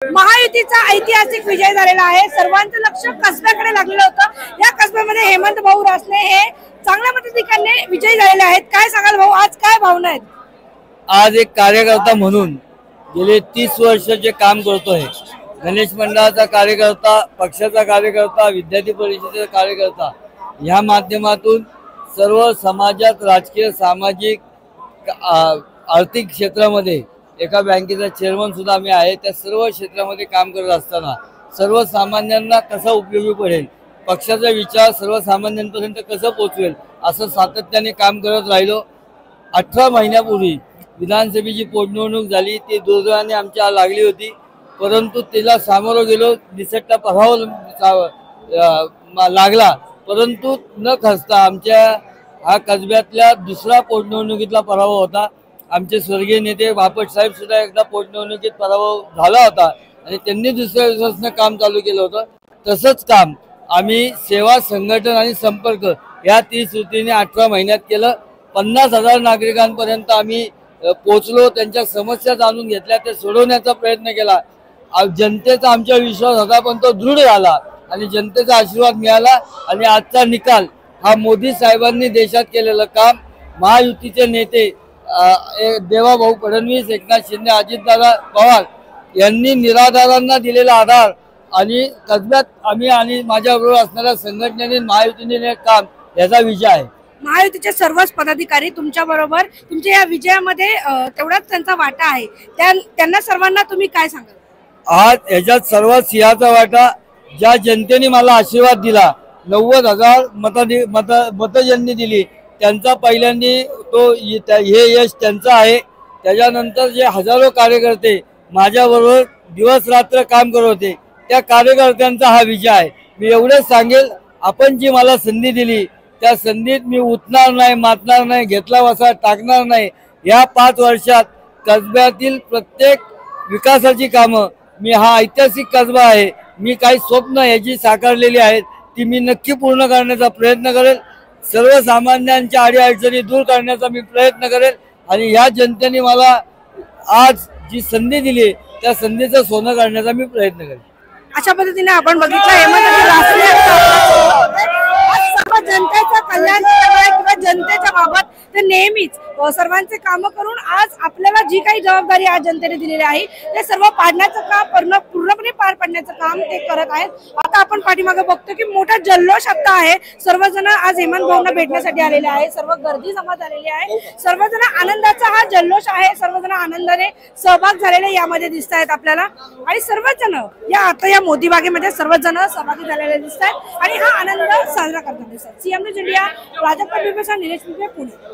महायुतीचा ऐतिहासिक विजय झालेला आहे। सर्वांचं लक्ष कसब्याकडे लागलेलं होतं। या कसब्यामध्ये हेमंत भाऊ रासने हे चांगल्या मताधिक्याने विजयी झालेले आहेत। काय सांगाल भाऊ, आज काय भावना आहेत? आज एक कार्यकर्ता म्हणून गेले 30 वर्ष जे काम करतोय, गणेश मंडळाचा कार्यकर्ता, पक्षाचा कार्यकर्ता, विद्यार्थी परिषदेचा कार्यकर्ता, या माध्यमातून सर्व समाजात राजकीय, सामाजिक, आर्थिक क्षेत्रामध्ये एका बँकेचा चेअरमन सुद्धा मी आहे। त्या सर्व क्षेत्रामध्ये काम करत असताना सर्वसामान्यांना कसा उपयोगी पडेल, पक्षाचा विचार सर्वसामान्यांपर्यंत कसं पोहोचवेल असं सातत्याने काम करत राहिलो। 18 महिन्यापूर्वी विधानसभेची पोटनिवडणूक झाली, ती दुर्दैवाने आमच्या लागली होती, परंतु तिला सामोरं गेलो। निसटता पराभव लागला, परंतु न खचता आमच्या हा कसब्यातल्या दुसरा पोटनिवडणुकीतला पराभव होता। आमचे स्वर्गीय नेते बापट साहेब सुद्धा एकदा पोटनिवडणुकीत पराभव झाला होता आणि त्यांनी दुसऱ्या दिवसापासून काम चालू केलं होतं। तसंच काम आम्ही सेवा, संघटन आणि संपर्क या त्रिसूत्रीने 18 महिन्यात केलं। 50,000 नागरिकांपर्यंत आम्ही पोहोचलो, त्यांच्या समस्या जाणून घेतल्या, ते सोडवण्याचा प्रयत्न केला। जनतेचा आमच्या विश्वास होता, पण तो दृढ झाला आणि जनतेचा आशीर्वाद मिळाला। आणि आजचा निकाल हा मोदी साहेबांनी देशात केलेलं काम, महायुतीचे नेते देवाभाऊ फडणवीस, एकनाथ शिंदे, अजितदादा पवार यांनी निराधारांना दिलेला आधार आणि कसब्यात आम्ही आणि माझ्याबरोबर असणाऱ्या संघटनेने, महायुतीने काम, याचा विजय आहे। महायुतीचे सर्वच पदाधिकारी तुमच्या बरोबर, तुमच्या या विजयामध्ये तेवढाच त्यांचा वाटा आहे। त्यांना सर्वांना तुम्ही काय सांगाल? आज याच्यात सर्वात सिंहाचा वाटा ज्या जनतेने मला आशीर्वाद दिला, 90,000 मत ज्यांनी दिली, त्यांचा पहिल्यांदी हे यश त्यांचं आहे। त्याच्यानंतर जे हजारो कार्यकर्ते माझ्याबरोबर दिवस रात्र काम करत होते, त्या कार्यकर्त्यांचा हा विजय आहे। मी एवढेच सांगेल, आपण जी मला संधी दिली त्या संधीत मी उठणार नाही, मातणार नाही, घेतला वसा टाकणार नाही। या 5 वर्षात कसब्यातील प्रत्येक विकासाची कामं, मी हा ऐतिहासिक कसबा आहे, मी काही स्वप्न याची साकारलेली आहेत, ती मी नक्की पूर्ण करण्याचा प्रयत्न करेल। सर्वसामान्यांच्या अडीअडचणी दूर करण्याचा मी प्रयत्न करेल आणि ह्या जनतेने मला आज जी संधी दिली त्या संधीचं सोनं करण्याचा मी प्रयत्न करेल। अशा पद्धतीने आपण बघितलं हेमंत रासने सर्व जनतेचं कल्याण किंवा जनतेच्या बाबत ते नेहमीच सर्वांचे काम करून आज आपल्याला जी काही जबाबदारी आज जनतेने दिलेली आहे ते सर्व पाडण्याचं काम, पूर्णपणे पार पाडण्याचं काम ते करत आहेत। आता आपण पाठीमागे बघतो की मोठा जल्लोष आता आहे। सर्वजण आज हेमंत भाऊंना भेटण्यासाठी आलेले आहे, सर्व गर्दी जमा झालेली आहे, सर्वजण आनंदाचा हा जल्लोष आहे, सर्वजण आनंदाने सहभाग झालेले यामध्ये दिसत आहेत आपल्याला। आणि सर्वजण या आता या मोदी बागेमध्ये सर्वजण सहभागी झालेले दिसत आहेत आणि हा आनंद साजरा करतात। CM news India, Rajappa, Nilesh, Pune.